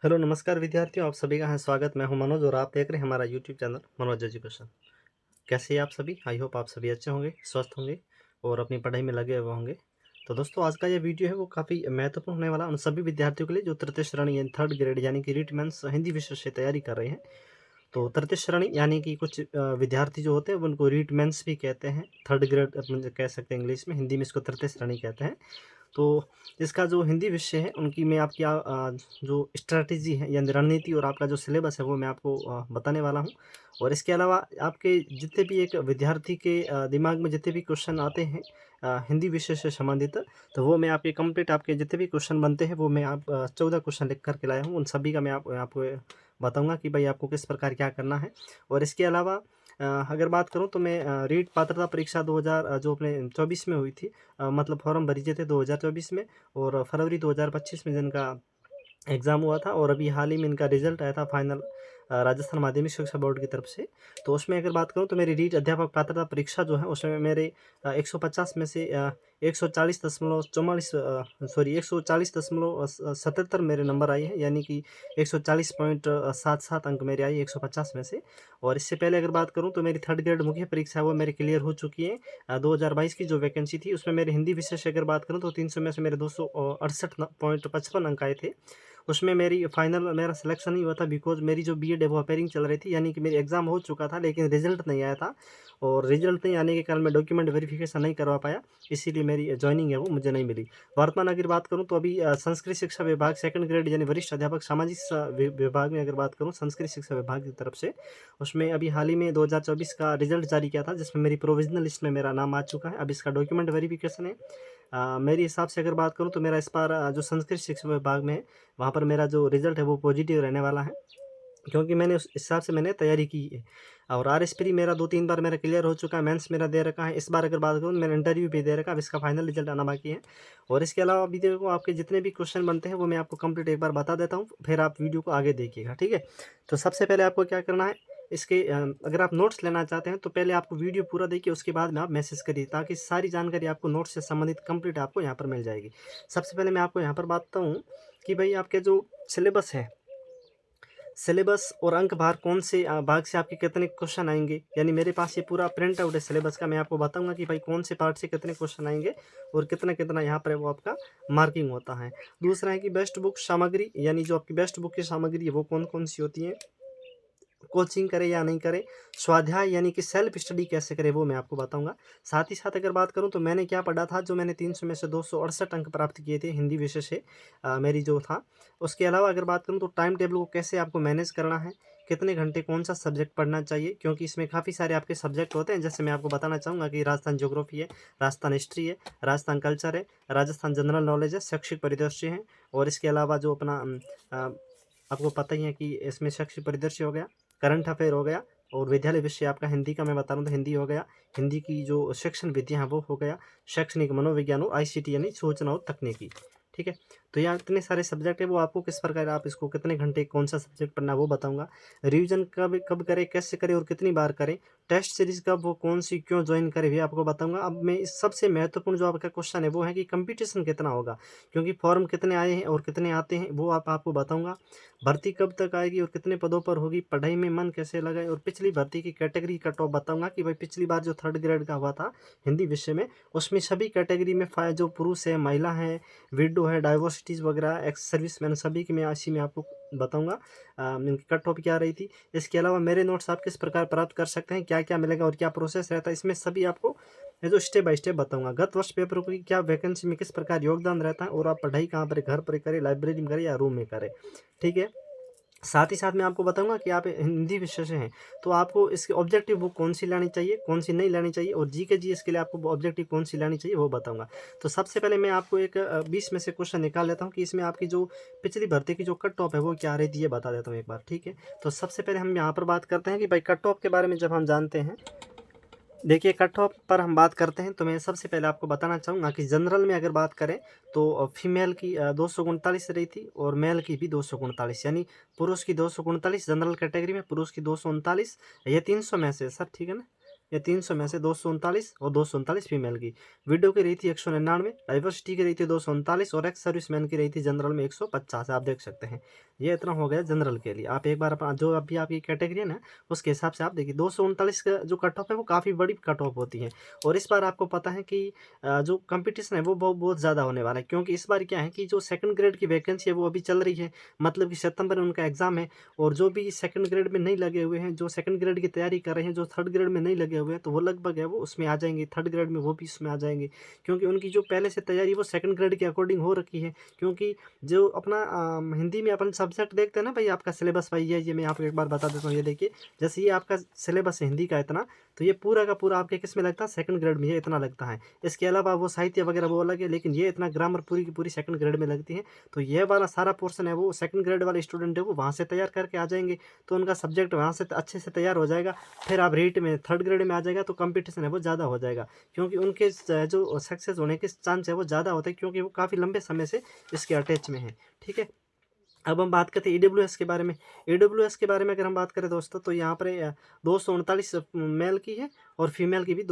Hello नमस्कार विद्यार्थियों, आप सभी का है स्वागत। मैं हूं मनोज और आप देख रहे हैं हमारा यूट्यूब चैनल मनोज एजुकेशन। कैसे हैं आप सभी? आई होप आप सभी अच्छे होंगे, स्वस्थ होंगे और अपनी पढ़ाई में लगे हुए होंगे। तो दोस्तों, आज का ये वीडियो है वो काफ़ी महत्वपूर्ण होने वाला उन सभी विद्यार्थियों के लिए जो तृतीय श्रेणी यानी थर्ड ग्रेड यानी कि रीट मेंस हिंदी विषय से तैयारी कर रहे हैं। तो तृतीय श्रेणी यानी कि कुछ विद्यार्थी जो होते हैं वो उनको रीट मेंस भी कहते हैं, थर्ड ग्रेड अपन कह सकते हैं इंग्लिश में, हिंदी में इसको तृतीय श्रेणी कहते हैं। तो इसका जो हिंदी विषय है उनकी मैं आपकी जो स्ट्रैटेजी है यानी रणनीति और आपका जो सिलेबस है वो मैं आपको बताने वाला हूँ। और इसके अलावा आपके जितने भी एक विद्यार्थी के दिमाग में जितने भी क्वेश्चन आते हैं हिंदी विषय से संबंधित, तो वो मैं आपके कंप्लीट आपके जितने भी क्वेश्चन बनते हैं वो मैं आप 14 क्वेश्चन लिख करके लाया हूँ। उन सभी का मैं आपको बताऊँगा कि भाई आपको किस प्रकार क्या करना है। और इसके अलावा अगर बात करूँ तो मैं रीट पात्रता परीक्षा 2000 जो अपने 24 में हुई थी, मतलब फॉर्म भरी थे 2024 में और फरवरी 2025 में जिनका एग्ज़ाम हुआ था और अभी हाल ही में इनका रिजल्ट आया था फाइनल राजस्थान माध्यमिक शिक्षा बोर्ड की तरफ से। तो उसमें अगर बात करूँ तो मेरी रीट अध्यापक पात्रता परीक्षा जो है उसमें मेरे 150 में से 140.77 मेरे नंबर आए हैं, यानी कि 140.77 अंक मेरे आए 150 में से। और इससे पहले अगर बात करूँ तो मेरी थर्ड ग्रेड मुख्य परीक्षा है वो मेरी क्लियर हो चुकी है। 2022 की जो वैकेंसी थी उसमें मेरे हिंदी विषय से अगर बात करूँ तो 300 में से मेरे 268.55 अंक आए थे। उसमें मेरी फाइनल मेरा सिलेक्शन नहीं हुआ था बिकॉज़ मेरी जो बीएड है वो अपेयरिंग चल रही थी, यानी कि मेरी एग्ज़ाम हो चुका था लेकिन रिज़ल्ट नहीं आया था। और रिज़ल्ट नहीं आने के कारण मैं डॉक्यूमेंट वेरिफ़िकेशन नहीं करवा पाया, इसीलिए मेरी जॉइनिंग है वो मुझे नहीं मिली। वर्तमान अगर बात करूँ तो अभी संस्कृत शिक्षा विभाग सेकंड ग्रेड यानी वरिष्ठ अध्यापक सामाजिक विभाग में अगर बात करूँ संस्कृत शिक्षा विभाग की तरफ से, उसमें अभी हाल ही में 2024 का रिज़ल्ट जारी किया था जिसमें मेरी प्रोविज़नल लिस्ट में मेरा नाम आ चुका है। अब इसका डॉक्यूमेंट वेरिफ़िकेशन है। मेरे हिसाब से अगर बात करूँ तो मेरा इस बार जो संस्कृत शिक्षा विभाग में है वहाँ पर मेरा जो रिज़ल्ट है वो पॉजिटिव रहने वाला है, क्योंकि मैंने उस हिसाब से मैंने तैयारी की है। और आरएस प्री मेरा 2-3 बार मेरा क्लियर हो चुका है, मेंस मेरा दे रखा है। इस बार अगर बात करूँ मैंने इंटरव्यू भी दे रखा है, अब इसका फाइनल रिजल्ट आना बाकी है। और इसके अलावा अभी देखो आपके जितने भी क्वेश्चन बनते हैं वो मैं आपको कंप्लीट एक बार बता देता हूँ, फिर आप वीडियो को आगे देखिएगा, ठीक है? तो सबसे पहले आपको क्या करना है, इसके अगर आप नोट्स लेना चाहते हैं तो पहले आपको वीडियो पूरा देखिए, उसके बाद में आप मैसेज करिए ताकि सारी जानकारी आपको नोट्स से संबंधित कंप्लीट आपको यहाँ पर मिल जाएगी। सबसे पहले मैं आपको यहाँ पर बताता हूँ कि भाई आपके जो सिलेबस है, सिलेबस और अंक भार कौन से भाग से आपके कितने क्वेश्चन आएंगे, यानी मेरे पास ये पूरा प्रिंट आउट है सिलेबस का। मैं आपको बताऊंगा कि भाई कौन से पार्ट से कितने क्वेश्चन आएंगे और कितना कितना यहाँ पर वो आपका मार्किंग होता है। दूसरा है कि बेस्ट बुक सामग्री, यानी जो आपकी बेस्ट बुक की सामग्री है वो कौन कौन सी होती है, कोचिंग करें या नहीं करें, स्वाध्याय यानी कि सेल्फ स्टडी कैसे करें वो मैं आपको बताऊंगा। साथ ही साथ अगर बात करूं तो मैंने क्या पढ़ा था, जो मैंने 300 में से 268 अंक प्राप्त किए थे हिंदी विषय से, मेरी जो था। उसके अलावा अगर बात करूं तो टाइम टेबल को कैसे आपको मैनेज करना है, कितने घंटे कौन सा सब्जेक्ट पढ़ना चाहिए, क्योंकि इसमें काफ़ी सारे आपके सब्जेक्ट होते हैं। जैसे मैं आपको बताना चाहूँगा कि राजस्थान ज्योग्राफी है, राजस्थान हिस्ट्री है, राजस्थान कल्चर है, राजस्थान जनरल नॉलेज है, शैक्षिक परिदृश्य है। और इसके अलावा जो अपना आपको पता ही है कि इसमें शैक्षिक परिदृश्य हो गया, करंट अफेयर हो गया, और विद्यालय विषय आपका हिंदी का मैं बता रहा हूँ तो हिंदी हो गया, हिंदी की जो शिक्षण विधियाँ हैं वो हो गया, शैक्षणिक मनोविज्ञान और आईसीटी यानी सूचना और तकनीकी, ठीक है? तो यहाँ इतने सारे सब्जेक्ट है, वो आपको किस प्रकार आप इसको कितने घंटे कौन सा सब्जेक्ट पढ़ना है वो बताऊंगा। रिवीजन कब कब करें, कैसे करें और कितनी बार करें, टेस्ट सीरीज कब वो कौन सी क्यों ज्वाइन करें भी आपको बताऊंगा। अब मैं इस सबसे महत्वपूर्ण जो आपका क्वेश्चन है वो है कि कंपटीशन कितना होगा, क्योंकि फॉर्म कितने आए हैं और कितने आते हैं वो आपको बताऊंगा। भर्ती कब तक आएगी और कितने पदों पर होगी, पढ़ाई में मन कैसे लगाए, और पिछली भर्ती की कैटेगरी कट ऑफ बताऊंगा कि भाई पिछली बार जो थर्ड ग्रेड का हुआ था हिंदी विषय में, उसमें सभी कैटेगरी में जो पुरुष है, महिला है, विडो है, डाइवर्सिटीज़ वगैरह, एक्स सर्विसमैन, सभी की मैं इसी में आपको बताऊंगा इनकी कट ऑफ क्या रही थी। इसके अलावा मेरे नोट्स आप किस प्रकार प्राप्त कर सकते हैं, क्या क्या मिलेगा और क्या प्रोसेस रहता है, इसमें सभी आपको मैं जो स्टेप बाय स्टेप बताऊंगा। गत वर्ष पेपरों की क्या वैकेंसी में किस प्रकार योगदान रहता है, और आप पढ़ाई कहाँ पर घर पर करें, लाइब्रेरी में करें या रूम में करें, ठीक है? साथ ही साथ मैं आपको बताऊंगा कि आप हिंदी विषय से हैं तो आपको इसकी ऑब्जेक्टिव बुक कौन सी लानी चाहिए, कौन सी नहीं लानी चाहिए, और जी के जी इसके लिए आपको ऑब्जेक्टिव कौन सी लानी चाहिए वो बताऊंगा। तो सबसे पहले मैं आपको एक 20 में से क्वेश्चन निकाल लेता हूँ कि इसमें आपकी जो पिछली भर्ती की जो कट ऑफ है वो क्या रही थी ये बता देता हूँ एक बार, ठीक है? तो सबसे पहले हम यहाँ पर बात करते हैं कि भाई कट ऑफ के बारे में जब हम जानते हैं, देखिए कट ऑफ पर हम बात करते हैं तो मैं सबसे पहले आपको बताना चाहूँगा कि जनरल में अगर बात करें तो फीमेल की 239 रही थी और मेल की भी 239, यानी पुरुष की 239 जनरल कैटेगरी में, पुरुष की 239, ये 300 में से सर, ठीक है ना? या 300 में से 239 और 239 फीमेल की। विडो की रही थी 199, डाइवर्सिटी की रही थी 239 और एक्स सर्विसमैन की रही थी जनरल में 150। आप देख सकते हैं ये इतना हो गया जनरल के लिए। आप एक बार अपना जो अभी आपकी कैटेगरी है ना उसके हिसाब से आप देखिए 239 का जो कट ऑफ है वो काफ़ी बड़ी कट ऑफ होती है। और इस बार आपको पता है कि जो कंपटीशन है वो बहुत बहुत ज़्यादा होने वाला है, क्योंकि इस बार क्या है कि जो सेकंड ग्रेड की वैकेंसी है वो अभी चल रही है, मतलब कि सितंबर में उनका एग्ज़ाम है। और जो भी सेकंड ग्रेड में नहीं लगे हुए हैं, जो सेकंड ग्रेड की तैयारी कर रहे हैं, जो थर्ड ग्रेड में नहीं लगे हुए हैं, तो वो लगभग है वो उसमें आ जाएंगे, थर्ड ग्रेड में वो भी उसमें आ जाएंगे, क्योंकि उनकी जो पहले से तैयारी वो सेकंड ग्रेड के अकॉर्डिंग हो रखी है। क्योंकि जो अपना हिंदी में अपन सब्जेक्ट देखते हैं ना भाई, आपका सिलेबस भाई ये मैं आपको एक बार बता देता हूँ। ये देखिए जैसे ये आपका सिलेबस है हिंदी का इतना, तो ये पूरा का पूरा आपके किस में लगता है, सेकंड ग्रेड में ये इतना लगता है। इसके अलावा वो साहित्य वगैरह वो अलग है, लेकिन ये इतना ग्रामर पूरी की पूरी सेकंड ग्रेड में लगती है। तो ये वाला सारा पोर्शन है वो सेकंड ग्रेड वाले स्टूडेंट है वो वहाँ से तैयार करके आ जाएंगे, तो उनका सब्जेक्ट वहाँ से अच्छे से तैयार हो जाएगा। फिर आप रेट में थर्ड ग्रेड में आ जाएगा तो कंपटीशन है वो ज़्यादा हो जाएगा, क्योंकि उनके जो सक्सेस होने के चांस है वो ज़्यादा होते हैं, क्योंकि वो काफ़ी लंबे समय से इसके अटैच में है। ठीक है, अब हम बात करते हैं ईडब्ल्यूएस के बारे में। ईडब्ल्यूएस के बारे में अगर हम बात करें दोस्तों, तो यहाँ पर 239 मेल की है और फीमेल की भी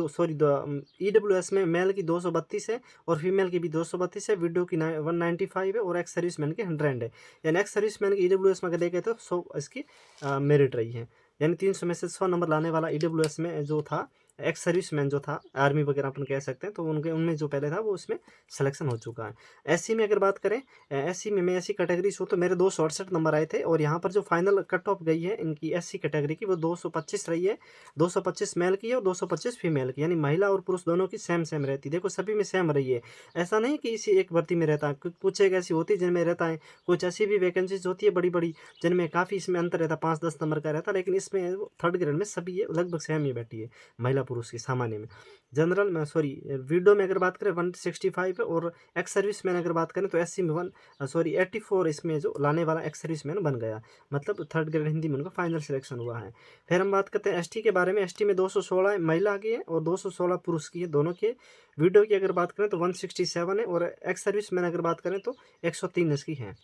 ईडब्ल्यूएस में मेल की 232 है और फीमेल की भी 232 है। विडो की 195 है और एक्स सर्विसमैन की 100 है। यानी एक्स सर्विसमैन की ईडब्ल्यूएस में अगर देखें तो 100 इसकी मेरिट रही है। यानी 300 में से 100 नंबर लाने वाला ईडब्ल्यूएस में जो था, एक्स सर्विसमैन जो था, आर्मी वगैरह अपन कह सकते हैं, तो उनके उनमें जो पहले था वो उसमें सिलेक्शन हो चुका है। एससी में अगर बात करें, एससी में मैं एससी कैटेगरी से हूँ, तो मेरे 268 नंबर आए थे और यहाँ पर जो फाइनल कट ऑफ गई है इनकी एससी कैटेगरी की वो 225 रही है। 225 मेल की है और 225 फीमेल की, यानी महिला और पुरुष दोनों की सेम सेम रहती है। देखो सभी में सेम रही है, ऐसा नहीं कि इसी एक भर्ती में रहता है, कुछ एक ऐसी होती है जिनमें रहता है, कुछ ऐसी भी वैकेंसीज होती है बड़ी बड़ी जिनमें काफ़ी इसमें अंतर रहता है, 5-10 नंबर का रहता है, लेकिन इसमें थर्ड ग्रेड में सभी ये लगभग सेम ही बैठी है महिला पुरुष की सामान्य में। जनरल में सॉरी विडो में अगर बात करें 165 है और एक्स सर्विस मैन अगर बात करें तो एससी में 84 इसमें जो लाने वाला एक्स सर्विसमैन बन गया, मतलब थर्ड ग्रेड हिंदी में उनका फाइनल सिलेक्शन हुआ है। फिर हम बात करते हैं एसटी के बारे में। एसटी में 216 महिला की है और 216 पुरुष की है, दोनों की। विडो की अगर बात करें तो 167 है और एक्स सर्विसमैन अगर बात करें तो 103 इसकी है।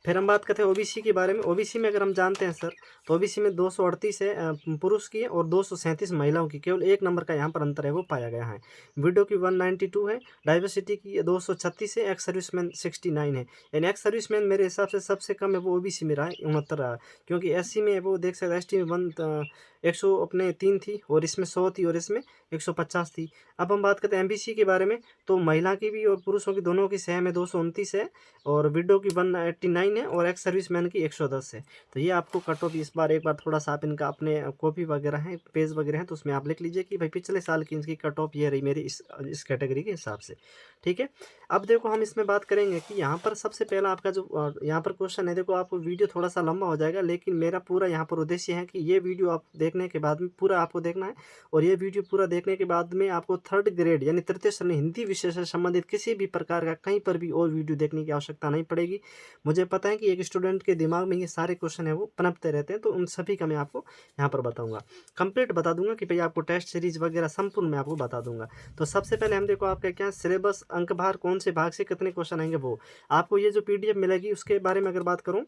फिर हम बात करते हैं ओबीसी के बारे में। ओबीसी में अगर हम जानते हैं सर, तो ओबीसी में 238 है पुरुष की और 237 महिलाओं की, केवल एक नंबर का यहाँ पर अंतर है वो पाया गया है। विडो की 192 है, डाइवर्सिटी की 236 है, एक्स सर्विसमैन 69 है। यानी एक्स सर्विसमैन मेरे हिसाब से सबसे कम है वो ओबीसी में रहा है, 69 रहा है, क्योंकि एससी में वो देख सकते हैं एसटी में 100 अपने 3 थी और इसमें 100 थी और इसमें 150 थी। अब हम बात करते हैं एमबीसी के बारे में, तो महिला की भी और पुरुषों की दोनों की सेम है, 229 है और विडो की 189 है और एक्स सर्विसमैन की 110 है। तो ये आपको कट ऑफ इस बार एक बार थोड़ा सा आप इनका अपने कॉपी वगैरह है, पेज वगैरह हैं, तो उसमें आप लिख लीजिए कि भाई पिछले साल की इनकी कट ऑफ ये रही मेरी इस कैटेगरी के हिसाब से। ठीक है, अब देखो हम इसमें बात करेंगे कि यहाँ पर सबसे पहला आपका जो यहाँ पर क्वेश्चन है, देखो आपको वीडियो थोड़ा सा लंबा हो जाएगा, लेकिन मेरा पूरा यहाँ पर उद्देश्य है कि ये वीडियो आप देखने के बाद में पूरा आपको देखना है और ये वीडियो पूरा देखने के बाद में आपको थर्ड ग्रेड यानी तृतीय श्रेणी हिंदी विषय से संबंधित किसी भी प्रकार का कहीं पर भी और वीडियो देखने की आवश्यकता नहीं पड़ेगी। मुझे पता है कि एक स्टूडेंट के दिमाग में ये सारे क्वेश्चन है वो पनपते रहते हैं, तो उन सभी का मैं आपको यहाँ पर बताऊंगा, कंप्लीट बता दूंगा कि भाई आपको टेस्ट सीरीज वगैरह संपूर्ण मैं आपको बता दूंगा। तो सबसे पहले हम देखो आपका क्या सिलेबस, अंक भार, कौन से भाग से कितने क्वेश्चन आएंगे, वो आपको ये जो पीडीएफ मिलेगी उसके बारे में अगर बात करूँ,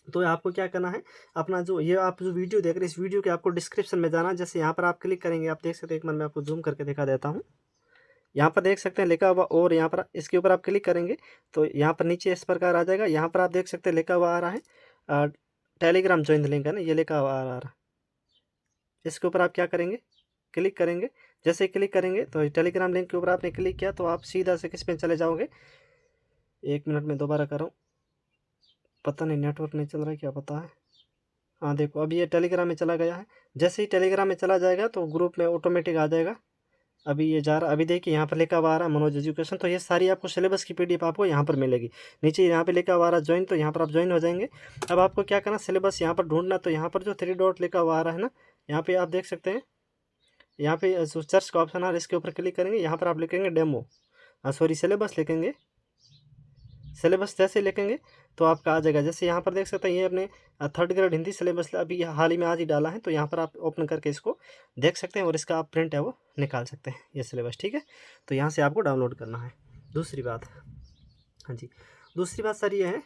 तो आपको क्या करना है, अपना जो ये आप जो वीडियो देख रहे हैं इस वीडियो के आपको डिस्क्रिप्शन में जाना, जैसे यहाँ पर आप क्लिक करेंगे, आप देख सकते हैं, एक मिनट मैं आपको जूम करके दिखा देता हूँ। यहाँ पर देख सकते हैं लिखा हुआ, और यहाँ पर इसके ऊपर आप क्लिक करेंगे तो यहाँ पर नीचे इस प्रकार आ जाएगा। यहाँ पर आप देख सकते हैं लिखा हुआ आ रहा है टेलीग्राम ज्वाइन लिंक है ना, ये लिखा हुआ आ रहा है। इसके ऊपर आप क्या करेंगे, क्लिक करेंगे। जैसे क्लिक करेंगे तो टेलीग्राम लिंक के ऊपर आपने क्लिक किया तो आप सीधा से किस पे चले जाओगे, एक मिनट में दोबारा कर रहा हूँ, पता नहीं नेटवर्क नहीं चल रहा है क्या पता है। हाँ देखो अभी ये टेलीग्राम में चला गया है। जैसे ही टेलीग्राम में चला जाएगा तो ग्रुप में ऑटोमेटिक आ जाएगा। अभी ये जा रहा, अभी देखिए यहाँ पर लिखा हुआ आ रहा है मनोज एजुकेशन, तो ये सारी आपको सिलेबस की पीडीएफ आपको यहाँ पर मिलेगी। नीचे यहाँ पे लिखा हुआ आ रहा है ज्वाइन, तो यहाँ पर आप ज्वाइन हो जाएंगे। अब आपको क्या करना, सिलेबस यहाँ पर ढूंढना, तो यहाँ पर जो 3 डॉट लिखा हुआ आ रहा है ना, यहाँ पे आप देख सकते हैं, यहाँ पे जो सर्च का ऑप्शन आ रहा है इसके ऊपर क्लिक करेंगे, यहाँ पर आप लिखेंगे डेमो, सॉरी सिलेबस लिखेंगे। सिलेबस जैसे लिखेंगे तो आपका आ जाएगा। जैसे यहाँ पर देख सकते हैं ये अपने थर्ड ग्रेड हिंदी सिलेबस अभी हाल ही में आज ही डाला है, तो यहाँ पर आप ओपन करके इसको देख सकते हैं और इसका आप प्रिंट है वो निकाल सकते हैं, ये सिलेबस। ठीक है, तो यहाँ से आपको डाउनलोड करना है। दूसरी बात, हाँ जी, दूसरी बात सर ये है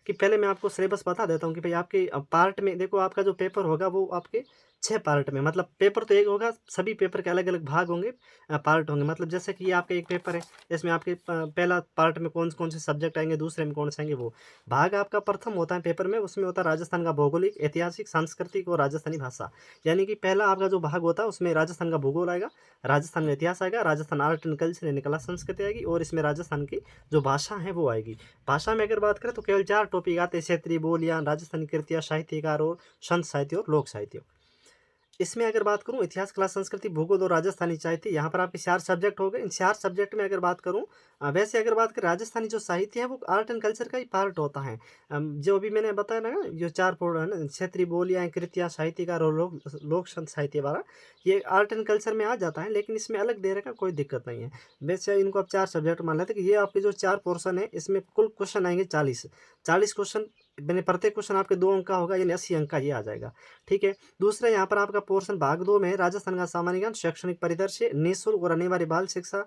कि पहले मैं आपको सिलेबस बता देता हूँ कि भाई आपके पार्ट में देखो आपका जो पेपर होगा वो आपके 6 पार्ट में, मतलब पेपर तो एक होगा, सभी पेपर के अलग-अलग भाग होंगे, पार्ट होंगे। मतलब जैसे कि ये आपका एक पेपर है, इसमें आपके पहला पार्ट में कौन-कौन से सब्जेक्ट आएँगे, दूसरे में कौन से आएँगे वो। भाग आपका प्रथम होता है पेपर में, उसमें होता है राजस्थान का भौगोलिक, ऐतिहासिक, सांस्कृतिक और राजस्थानी भाषा। यानी कि पहला आपका जो भाग होता है उसमें राजस्थान का भूगोल आएगा, राजस्थान का इतिहास आएगा, राजस्थान आर्ट एंड कल्चर यानी कला संस्कृति आएगी और इसमें राजस्थान की जो भाषा है वो आएगी। भाषा में अगर बात करें तो केवल 4 टॉपिक आते हैं, क्षेत्रीय बोलियाँ, राजस्थानी कृतियाँ, साहित्यकार और संत साहित्य और लोक साहित्य। इसमें अगर बात करूँ इतिहास, कला, संस्कृति, भूगोल और राजस्थानी साहित्य, यहाँ पर आपके 4 सब्जेक्ट हो गए। इन 4 सब्जेक्ट में अगर बात करूँ, वैसे अगर बात करें राजस्थानी जो साहित्य है वो आर्ट एंड कल्चर का ही पार्ट होता है। जो अभी मैंने बताया ना, जो 4 पोर्ड है ना, क्षेत्रीय बोलियाँ, कृतियाँ, साहित्यकार और लोक लोक संत साहित्य वाला, ये आर्ट एंड कल्चर में आ जाता है, लेकिन इसमें अलग दे रखा, कोई दिक्कत नहीं है। वैसे इनको आप 4 सब्जेक्ट मान लेते हैं कि ये आपके जो 4 पोर्शन है, इसमें कुल क्वेश्चन आएँगे 40। 40 क्वेश्चन, मैंने प्रत्येक क्वेश्चन आपके 2 अंक का होगा, यानी 80 अंक का ये आ जाएगा। ठीक है। दूसरा यहाँ पर आपका पोर्शन भाग 2 में है, राजस्थान का सामान्य ज्ञान, शैक्षणिक परिदृश्य, निःशुल्क और अनिवार्य बाल शिक्षा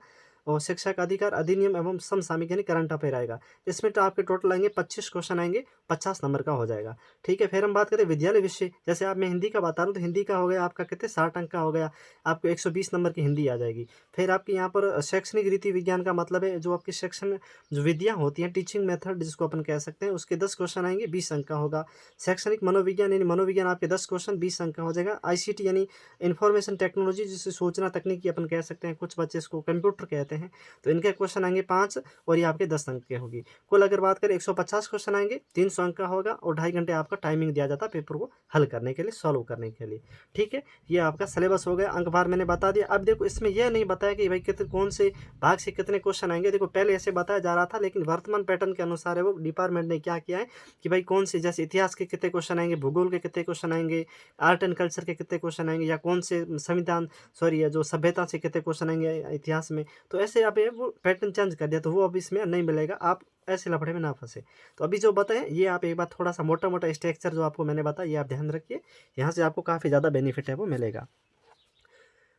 और शिक्षा का अधिकार अधिनियम एवं समसामयिक यानी करंट अफेयर आएगा। इसमें तो आपके टोटल आएंगे 25 क्वेश्चन आएंगे, 50 नंबर का हो जाएगा। ठीक है। फिर हम बात करें विद्यालय विषय, जैसे आप मैं हिंदी का बता रहा हूँ तो हिंदी का हो गया आपका कितने 60 अंक का हो गया, आपको 120 नंबर की हिंदी आ जाएगी। फिर आपके यहाँ पर शैक्षणिक रीति विज्ञान का मतलब है जो आपकी शिक्षण जो विधियाँ होती हैं, टीचिंग मेथड जिसको अपन कह सकते हैं, उसके 10 क्वेश्चन आएंगे, 20 अंक का होगा। शैक्षणिक मनोविज्ञान यानी मनोविज्ञान आपके 10 क्वेश्चन, 20 अंक का हो जाएगा। आईसीटी यानी इंफॉर्मेशन टेक्नोलॉजी, जिसे सूचना तकनीकी अपन कह सकते हैं, कुछ बच्चे इसको कंप्यूटर कहते हैं, तो इनके क्वेश्चन आएंगे 5 और ये आपके 10 अंक के होगी। कुल अगर बात करें 150 क्वेश्चन आएंगे, 300 अंक का होगा और 2.5 घंटे आपका टाइमिंग दिया जाता है पेपर को हल करने के लिए, सॉल्व करने के लिए। ठीक है। ये आपका सिलेबस हो गया, अंक भार मैंने बता दिया। अब देखो इसमें यह नहीं बताया कि भाई कितने कौन से भाग से कितने क्वेश्चन आएंगे। देखो पहले ऐसे बताया जा रहा था, लेकिन वर्तमान पैटर्न के अनुसार है वो डिपार्टमेंट ने क्या किया है कि भाई कौन से, जैसे इतिहास के कितने क्वेश्चन आएंगे, भूगोल के कितने क्वेश्चन आएंगे, आर्ट एंड कल्चर के कितने क्वेश्चन आएंगे, या कौन से संविधान सॉरी जो सभ्यता से कितने क्वेश्चन आएंगे इतिहास में, तो ऐसे आप ये वो पैटर्न चेंज कर दिया, तो वो अब इसमें नहीं मिलेगा, आप ऐसे लफड़े में ना फंसे। तो अभी जो बताएं ये आप एक बार थोड़ा सा मोटा मोटा स्ट्रक्चर जो आपको मैंने बताया, ये आप ध्यान रखिए, यहाँ से आपको काफ़ी ज़्यादा बेनिफिट है वो मिलेगा।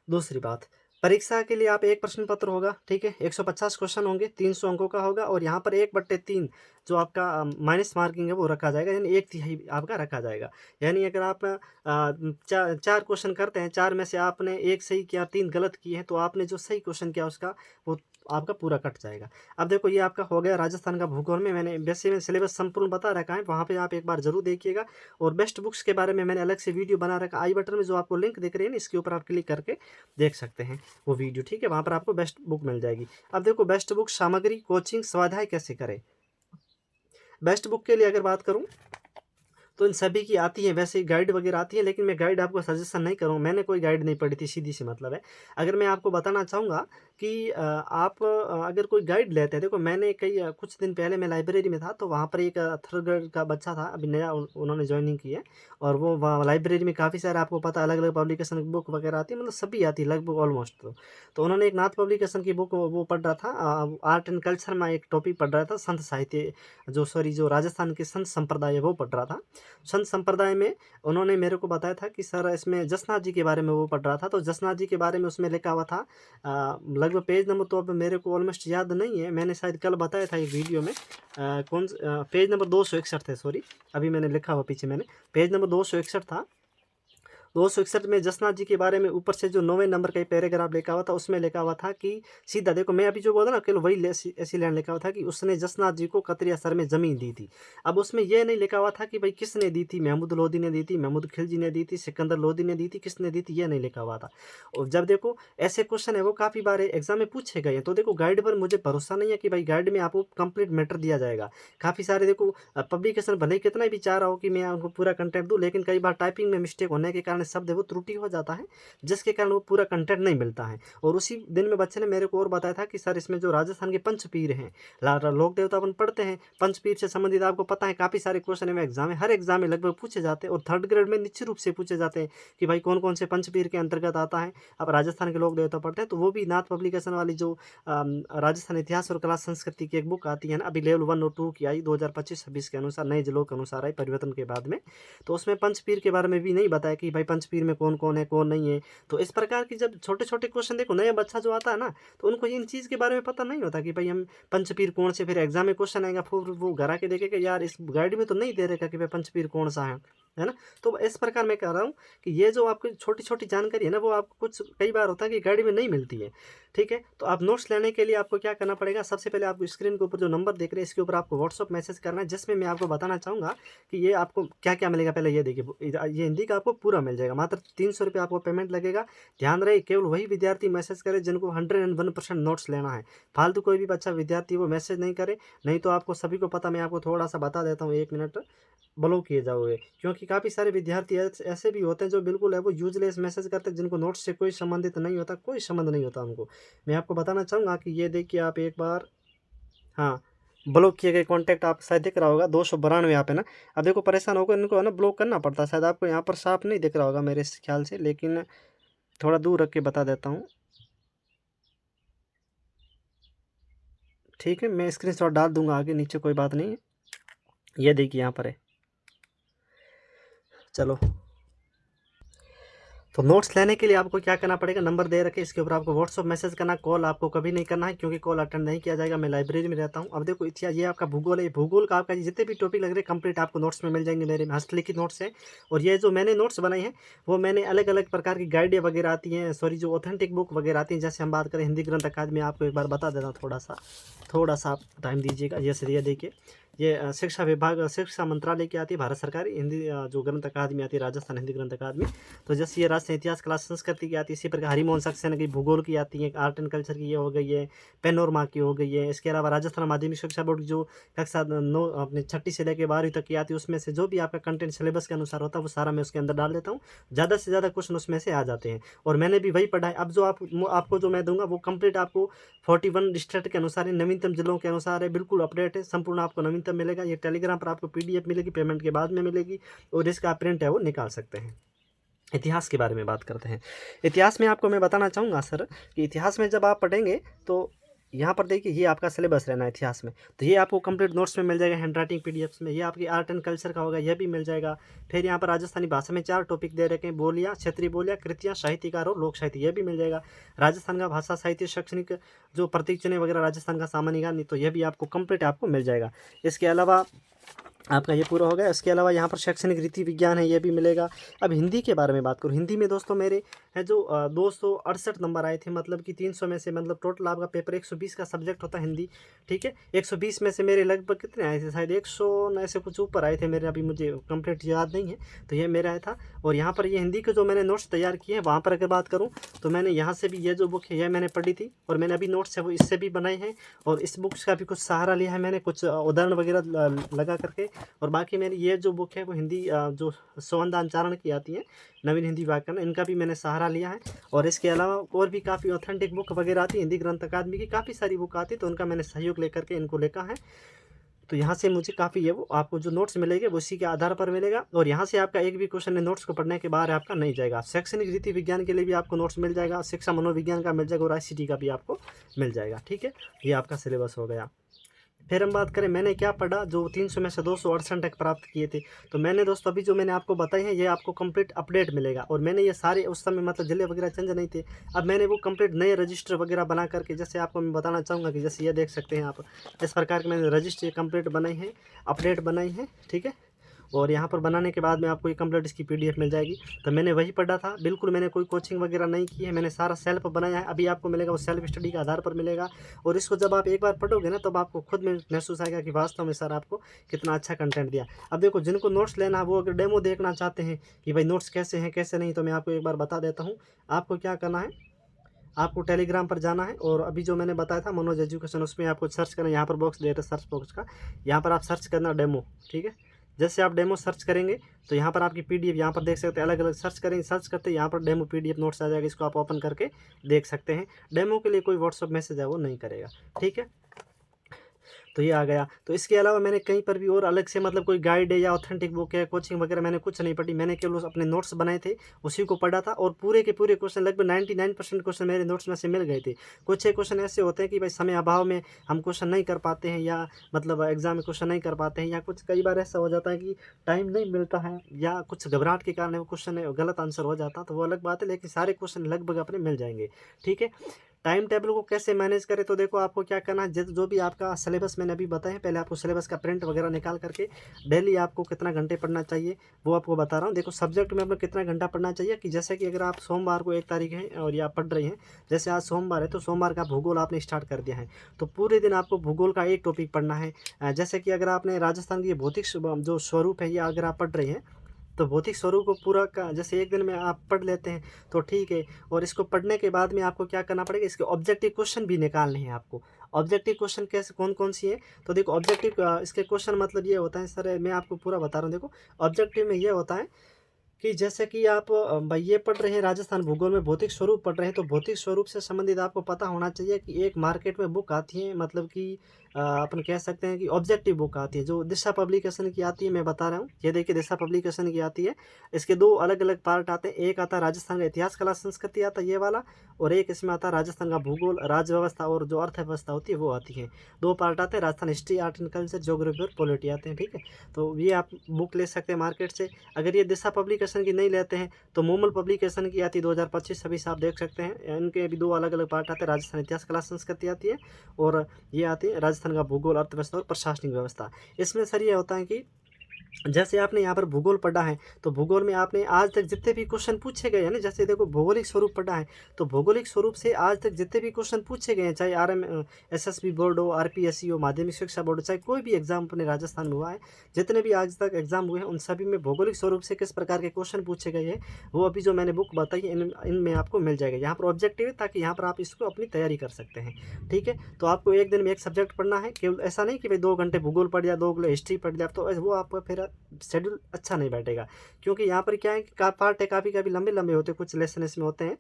दूसरी बात, परीक्षा के लिए आप एक प्रश्न पत्र होगा, ठीक है, 150 क्वेश्चन होंगे, 300 अंकों का होगा और यहाँ पर 1/3 जो आपका माइनस मार्किंग है वो रखा जाएगा, यानी 1/3 आपका रखा जाएगा। यानी अगर आप 4 क्वेश्चन करते हैं, 4 में से आपने 1 सही किया, 3 गलत किए हैं, तो आपने जो सही क्वेश्चन किया उसका वो आपका पूरा कट जाएगा। अब देखो ये आपका हो गया राजस्थान का भूगोल में, मैंने वैसे में सिलेबस संपूर्ण बता रखा है, वहाँ पे आप एक बार जरूर देखिएगा। और बेस्ट बुक्स के बारे में मैंने अलग से वीडियो बना रखा, आई बटन में जो आपको लिंक दिख रही है ना, इसके ऊपर आप क्लिक करके देख सकते हैं वो वीडियो। ठीक है, वहाँ पर आपको बेस्ट बुक मिल जाएगी। अब देखो बेस्ट बुक सामग्री, कोचिंग, स्वाध्याय कैसे करें। बेस्ट बुक के लिए अगर बात करूँ तो इन सभी की आती है, वैसे गाइड वगैरह आती है, लेकिन मैं गाइड आपको सजेशन नहीं करूँ, मैंने कोई गाइड नहीं पढ़ी थी, सीधी सी मतलब है। अगर मैं आपको बताना चाहूँगा कि आप अगर कोई गाइड लेते हैं, देखो मैंने कुछ दिन पहले मैं लाइब्रेरी में था, तो वहाँ पर एक थर्ड ग्रेड का बच्चा था, अभी नया उन्होंने ज्वाइनिंग की है, और वो वहाँ लाइब्रेरी में काफ़ी सारे आपको पता अलग अलग पब्लिकेशन की बुक वगैरह आती है, मतलब सभी आती है लगभग ऑलमोस्ट। तो उन्होंने एक नाथ पब्लिकेशन की बुक वो पढ़ रहा था, आर्ट एंड कल्चर में एक टॉपिक पढ़ रहा था, संत साहित्य जो राजस्थान के संत संप्रदाय है वो पढ़ रहा था। संत संप्रदाय में उन्होंने मेरे को बताया था कि सर इसमें जसनाथ जी के बारे में वो पढ़ रहा था, तो जसनाथ जी के बारे में उसमें लिखा हुआ था लगभग पेज नंबर तो अब मेरे को ऑलमोस्ट याद नहीं है, मैंने शायद कल बताया था एक वीडियो में, पेज नंबर 261 थे, सॉरी अभी मैंने लिखा हुआ पीछे, मैंने पेज नंबर 261 था। 261 में जसनाथ जी के बारे में ऊपर से जो 9वें नंबर का पैराग्राफ लिखा हुआ था, उसमें लिखा हुआ था कि सीधा देखो मैं अभी जो बोला ना, केवल वही ऐसी लाइन लिखा हुआ था कि उसने जसनाथ जी को कतरिया सर में जमीन दी थी। अब उसमें यह नहीं लिखा हुआ था कि भाई किसने दी थी, महमूद लोधी ने दी थी, महमूद खिलजी ने दी थी, सिकंदर लोधी ने दी थी, किसने दी थी, यह नहीं लिखा हुआ था। और जब देखो ऐसे क्वेश्चन है वो काफ़ी बार एग्जाम में पूछे गए हैं, तो देखो गाइड पर मुझे भरोसा नहीं है कि भाई गाइड में आपको कंप्लीट मैटर दिया जाएगा। काफ़ी सारे देखो पब्लिकेशन भले ही कितना भी चाह रहा हो कि मैं उनको पूरा कंटेंट दूँ, लेकिन कई बार टाइपिंग में मिस्टेक होने के कारण शब्द है वो त्रुटि हो जाता है, जिसके कारण वो पूरा कंटेंट नहीं मिलता है। और उसी दिन में बच्चे ने मेरे को और बताया था कि सर इसमें जो राजस्थान के पंचपीर हैं, लोक देवता अपन पढ़ते हैं, पंचपीर से संबंधित आपको पता है काफ़ी सारे क्वेश्चन में एग्जाम है, हर एग्जाम में लगभग पूछे जाते हैं, और थर्ड ग्रेड में निश्चित रूप से पूछे जाते हैं कि भाई कौन कौन से पंचपीर के अंतर्गत आता है। अब राजस्थान के लोक देवता पढ़ते हैं, तो वो भी नाथ पब्लिकेशन वाली जो राजस्थान इतिहास और कला संस्कृति की एक बुक आती है ना, अभी लेवल 1 और 2 की आई 2025-26 के अनुसार, नए जिलों के अनुसार आई परिवर्तन के बाद में, तो उसमें पंचपीर के बारे में भी नहीं बताया कि भाई पंचपीर में कौन कौन है कौन नहीं है। तो इस प्रकार की जब छोटे छोटे क्वेश्चन देखो नया बच्चा जो आता है ना, तो उनको इन चीज़ के बारे में पता नहीं होता कि भाई हम पंचपीर कौन से, फिर एग्जाम में क्वेश्चन आएगा, फिर वो घर आके देखेगा यार इस गाइड में तो नहीं दे रहेगा कि भाई पंचपीर कौन सा है, है ना? तो इस प्रकार मैं कह रहा हूँ कि ये जो आपकी छोटी-छोटी जानकारी है ना, वो आपको कुछ कई बार होता है कि गाइड में नहीं मिलती है, ठीक है? तो आप नोट्स लेने के लिए आपको क्या करना पड़ेगा, सबसे पहले आपको स्क्रीन के ऊपर जो नंबर देख रहे हैं, इसके ऊपर आपको व्हाट्सएप मैसेज करना है, जिसमें मैं आपको बताना चाहूँगा कि ये आपको क्या-क्या मिलेगा। पहले ये देखिए, ये हिंदी का आपको पूरा मिल जाएगा, मात्र ₹300 आपको पेमेंट लगेगा। ध्यान रहे, केवल वही विद्यार्थी मैसेज करे जिनको 101% नोट्स लेना है। फालतू कोई भी बच्चा विद्यार्थी वो मैसेज नहीं करे, नहीं तो आपको सभी को पता, मैं आपको थोड़ा-सा बता देता हूँ, 1 मिनट, ब्लॉक किए जाओगे। क्योंकि काफ़ी सारे विद्यार्थी ऐसे भी होते हैं जो बिल्कुल है वो यूज़लेस मैसेज करते हैं, जिनको नोट्स से कोई संबंधित नहीं होता, कोई संबंध नहीं होता उनको। मैं आपको बताना चाहूँगा कि ये देखिए, आप एक बार, हाँ, ब्लॉक किए गए कॉन्टैक्ट आप शायद दिख रहा होगा 292 यहाँ पे ना। अब देखो, परेशान होकर इनको है ना ब्लॉक करना पड़ता है, शायद आपको यहाँ पर साफ नहीं दिख रहा होगा मेरे ख्याल से, लेकिन थोड़ा दूर रख के बता देता हूँ, ठीक है? मैं स्क्रीनशॉट डाल दूँगा आगे नीचे, कोई बात नहीं है। ये देखिए यहाँ पर है। चलो, तो नोट्स लेने के लिए आपको क्या करना पड़ेगा, नंबर दे रखे, इसके ऊपर आपको व्हाट्सअप मैसेज करना। कॉल आपको कभी नहीं करना है, क्योंकि कॉल अटेंड नहीं किया जाएगा। मैं लाइब्रेरी में रहता हूँ। अब देखो, इतिहास, ये आपका भूगोल है, भूगोल का आपका जितने भी टॉपिक लग रहे हैं कंप्लीट आपको नोट्स में मिल जाएंगे। मेरे में हस्तलिखित नोट्स हैं, और ये जो मैंने नोट्स बनाए हैं वो मैंने अलग अलग प्रकार की गाइडें वगैरह आती हैं, सॉरी, जो ऑथेंटिक बुक वगैरह आती हैं। जैसे हम बात करें हिंदी ग्रंथ अकादमी, आपको एक बार बता देता हूँ, थोड़ा सा आप टाइम दीजिएगा। जैसे ये देखिए, ये शिक्षा विभाग, शिक्षा मंत्रालय की आती है, भारत सरकार हिंदी जो ग्रंथ अकादमी आती है, राजस्थान हिंदी ग्रंथ अकादमी। तो जैसे ये राष्ट्रीय इतिहास क्लास संस्कृति की आती है, इसी प्रकार हरिमोहन सक्सेना की भूगोल की आती है, आर्ट एंड कल्चर की ये हो गई है, पेनोरमा की हो गई है। इसके अलावा राजस्थान माध्यमिक शिक्षा बोर्ड की जो कक्षा 9 अपने 6ठी से लेकर 12वीं तक की आती है, उसमें से जो भी आपका कंटेंट सिलेबस के अनुसार होता है वो सारा मैं उसके अंदर डाल देता हूँ। ज़्यादा से ज़्यादा क्वेश्चन उसमें से आ जाते हैं, और मैंने भी वही पढ़ा है। अब जो आपको जो मैं दूंगा वो कंप्लीट आपको 41 डिस्ट्रिक्ट के अनुसार है, नवीनतम जिलों के अनुसार है, बिल्कुल अपडेट है, संपूर्ण आपको नवीनतम मिलेगा। ये टेलीग्राम पर आपको PDF मिलेगी, पेमेंट के बाद में मिलेगी, और इसका प्रिंट है वो निकाल सकते हैं। इतिहास के बारे में बात करते हैं। इतिहास में आपको मैं बताना चाहूँगा सर, कि इतिहास में जब आप पढ़ेंगे तो यहाँ पर देखिए, ये आपका सिलेबस रहना है इतिहास में, तो ये आपको कंप्लीट नोट्स में मिल जाएगा, हैंडराइटिंग PDFs में। ये आपकी आर्ट एंड कल्चर का होगा, यह भी मिल जाएगा। फिर यहाँ पर राजस्थानी भाषा में 4 टॉपिक दे रखे हैं, बोलियाँ, क्षेत्रीय बोलियाँ, कृतियाँ, साहित्यकार और लोक साहित्य, ये भी मिल जाएगा। राजस्थान का भाषा साहित्य, शैक्षणिक जो प्रतीक चिन्ह वगैरह, राजस्थान का सामान्य ज्ञान, तो ये भी आपको कंप्लीट आपको मिल जाएगा। इसके अलावा आपका ये पूरा हो गया। इसके अलावा यहाँ पर शैक्षणिक रीति विज्ञान है, ये भी मिलेगा। अब हिंदी के बारे में बात करूँ, हिंदी में दोस्तों मेरे है जो 268 नंबर आए थे, मतलब कि 300 में से, मतलब टोटल आपका पेपर 120 का सब्जेक्ट होता है हिंदी, ठीक है? 120 में से मेरे लगभग कितने आए थे, शायद 100 न ऐसे कुछ ऊपर आए थे मेरे, अभी मुझे कंप्लीट याद नहीं है, तो ये मेरा आया था। और यहाँ पर ये हिंदी के जो मैंने नोट्स तैयार किए हैं, वहाँ पर अगर बात करूँ तो मैंने यहाँ से भी ये जो बुक है ये मैंने पढ़ी थी, और मैंने अभी नोट्स है वो इससे भी बनाए हैं, और इस बुक्स का भी कुछ सहारा लिया है मैंने, कुछ उदाहरण वगैरह लगा करके। और बाकी मेरी ये जो बुक है वो हिंदी जो संबंधानुच्चारण की आती है, नवीन हिंदी व्याकरण, इनका भी मैंने सहारा लिया है। और इसके अलावा और भी काफ़ी ऑथेंटिक बुक वगैरह आती है, हिंदी ग्रंथ अकादमी की काफ़ी सारी बुक आती है, तो उनका मैंने सहयोग लेकर के इनको लिखा है। तो यहाँ से मुझे काफ़ी ये वो आपको जो नोट्स मिलेंगे वो इसी के आधार पर मिलेगा, और यहाँ से आपका एक भी क्वेश्चन है नोट्स को पढ़ने के बाहर आपका नहीं जाएगा। शैक्षणिक रीति विज्ञान के लिए भी आपको नोट्स मिल जाएगा, शिक्षा मनोविज्ञान का मिल जाएगा, और ICT का भी आपको मिल जाएगा, ठीक है? ये आपका सिलेबस हो गया। फिर हम बात करें मैंने क्या पढ़ा, जो 300 में से 268 तक प्राप्त किए थे, तो मैंने दोस्तों अभी जो मैंने आपको बताए हैं ये आपको कंप्लीट अपडेट मिलेगा। और मैंने ये सारे उस समय मतलब जिले वगैरह चेंज नहीं थे, अब मैंने वो कंप्लीट नए रजिस्टर वगैरह बना करके, जैसे आपको मैं बताना चाहूँगा कि जैसे ये देख सकते हैं आप, इस प्रकार के मैंने रजिस्टर कंप्लीट बनाए हैं, अपडेट बनाई हैं, ठीक है? और यहाँ पर बनाने के बाद में आपको ये कंप्लीट इसकी PDF मिल जाएगी। तो मैंने वही पढ़ा था, बिल्कुल मैंने कोई कोचिंग वगैरह नहीं की है, मैंने सारा सेल्फ बनाया है। अभी आपको मिलेगा वो सेल्फ स्टडी के आधार पर मिलेगा, और इसको जब आप एक बार पढ़ोगे ना, तब आपको खुद में महसूस आएगा कि वास्तव में सर आपको कितना अच्छा कंटेंट दिया। अब देखो, जिनको नोट्स लेना है वो अगर डेमो देखना चाहते हैं कि भाई नोट्स कैसे हैं कैसे नहीं, तो मैं आपको एक बार बता देता हूँ। आपको क्या करना है, आपको टेलीग्राम पर जाना है, और अभी जो मैंने बताया था मनोज एजुकेशन, उसमें आपको सर्च करना, यहाँ पर बॉक्स दे रहे सर्च बॉक्स का, यहाँ पर आप सर्च करना डेमो, ठीक है? जैसे आप डेमो सर्च करेंगे तो यहाँ पर आपकी PDF यहाँ पर देख सकते हैं, अलग अलग सर्च करेंगे, सर्च करते यहाँ पर डेमो PDF नोट्स आ जाएगा, इसको आप ओपन करके देख सकते हैं। डेमो के लिए कोई व्हाट्सअप मैसेज है वो नहीं करेगा, ठीक है? तो ये आ गया। तो इसके अलावा मैंने कहीं पर भी और अलग से मतलब कोई गाइड है या ऑथेंटिक बुक है, कोचिंग वगैरह मैंने कुछ नहीं पढ़ी, मैंने केवल अपने नोट्स बनाए थे, उसी को पढ़ा था, और पूरे के पूरे क्वेश्चन लगभग 99% क्वेश्चन मेरे नोट्स में से मिल गए थे। कुछ एक क्वेश्चन ऐसे होते हैं कि भाई समय अभाव में हम क्वेश्चन नहीं कर पाते हैं, या मतलब एग्जाम में क्वेश्चन नहीं कर पाते हैं, या कुछ कई बार ऐसा हो जाता है कि टाइम नहीं मिलता है, या कुछ घबराहट के कारण वो क्वेश्चन गलत आंसर हो जाता, तो वो अलग बात है, लेकिन सारे क्वेश्चन लगभग अपने मिल जाएंगे, ठीक है? टाइम टेबल को कैसे मैनेज करें, तो देखो आपको क्या करना है, जो भी आपका सिलेबस मैंने अभी बताया, पहले आपको सिलेबस का प्रिंट वगैरह निकाल करके डेली आपको कितना घंटे पढ़ना चाहिए वो आपको बता रहा हूँ। देखो सब्जेक्ट में आपको कितना घंटा पढ़ना चाहिए कि जैसे कि अगर आप सोमवार को 1 तारीख है और या पढ़ रहे हैं, जैसे आज सोमवार है तो सोमवार का भूगोल आपने स्टार्ट कर दिया है, तो पूरे दिन आपको भूगोल का एक टॉपिक पढ़ना है। जैसे कि अगर आपने राजस्थान की भौतिक जो स्वरूप है, या अगर आप पढ़ रहे हैं तो भौतिक स्वरूप को पूरा का जैसे एक दिन में आप पढ़ लेते हैं तो ठीक है। और इसको पढ़ने के बाद में आपको क्या करना पड़ेगा, इसके ऑब्जेक्टिव क्वेश्चन भी निकालने हैं आपको। ऑब्जेक्टिव क्वेश्चन कैसे कौन कौन सी है, तो देखो ऑब्जेक्टिव इसके क्वेश्चन मतलब ये होता है सर, मैं आपको पूरा बता रहा हूँ। देखो ऑब्जेक्टिव में ये होता है कि जैसे कि आप भाई ये पढ़ रहे हैं, राजस्थान भूगोल में भौतिक स्वरूप पढ़ रहे हैं, तो भौतिक स्वरूप से संबंधित आपको पता होना चाहिए कि एक मार्केट में बुक आती है, मतलब कि अपन कह सकते हैं कि ऑब्जेक्टिव बुक आती है जो दिशा पब्लिकेशन की आती है। मैं बता रहा हूँ, ये देखिए दिशा पब्लिकेशन की आती है। इसके दो अलग अलग पार्ट आते हैं, एक आता है राजस्थान का इतिहास कला संस्कृति आता है ये वाला, और एक इसमें आता है राजस्थान का भूगोल राज्य व्यवस्था और जो अर्थव्यवस्था होती है वो आती है। दो पार्ट आते हैं, Rajasthan history art and culture geography और पॉलिटी आते हैं, ठीक है। तो ये आप बुक ले सकते हैं मार्केट से। अगर ये दिशा पब्लिकेशन की नहीं लेते हैं तो मोमल पब्लिकेशन की आती है 2025 सभी से आप देख सकते हैं। इनके भी दो अलग अलग पार्ट आते हैं, राजस्थान इतिहास कला संस्कृति आती है और ये आती है राजस्थान का भूगोल अर्थव्यवस्था और प्रशासनिक व्यवस्था। इसमें सर ये होता है कि जैसे आपने यहाँ पर भूगोल पढ़ा है तो भूगोल में आपने आज तक जितने भी क्वेश्चन पूछे गए हैं ना, जैसे देखो भौगोलिक स्वरूप पढ़ा है तो भौगोलिक स्वरूप से आज तक जितने भी क्वेश्चन पूछे गए हैं, चाहे SSB बोर्ड हो, RPSC हो, माध्यमिक शिक्षा बोर्ड हो, चाहे कोई भी एग्जाम अपने राजस्थान में हुआ है, जितने भी आज तक एग्जाम हुए हैं उन सभी में भौगोलिक स्वरूप से किस प्रकार के क्वेश्चन पूछे गए हैं वो अभी जो मैंने बुक बताई है इनमें आपको मिल जाएगा। यहाँ पर ऑब्जेक्टिव है ताकि यहाँ पर आप इसको अपनी तैयारी कर सकते हैं, ठीक है। तो आपको एक दिन में एक सब्जेक्ट पढ़ना है, केवल ऐसा नहीं कि भाई 2 घंटे भूगोल पढ़ लिया, 2 घंटे हिस्ट्री पढ़ लिया, तो वो आपको फिर शेड्यूल अच्छा नहीं बैठेगा। क्योंकि यहाँ पर क्या है कि पार्ट है काफ़ी काफ़ी लंबे लंबे होते हैं, कुछ लेसन इसमें होते हैं,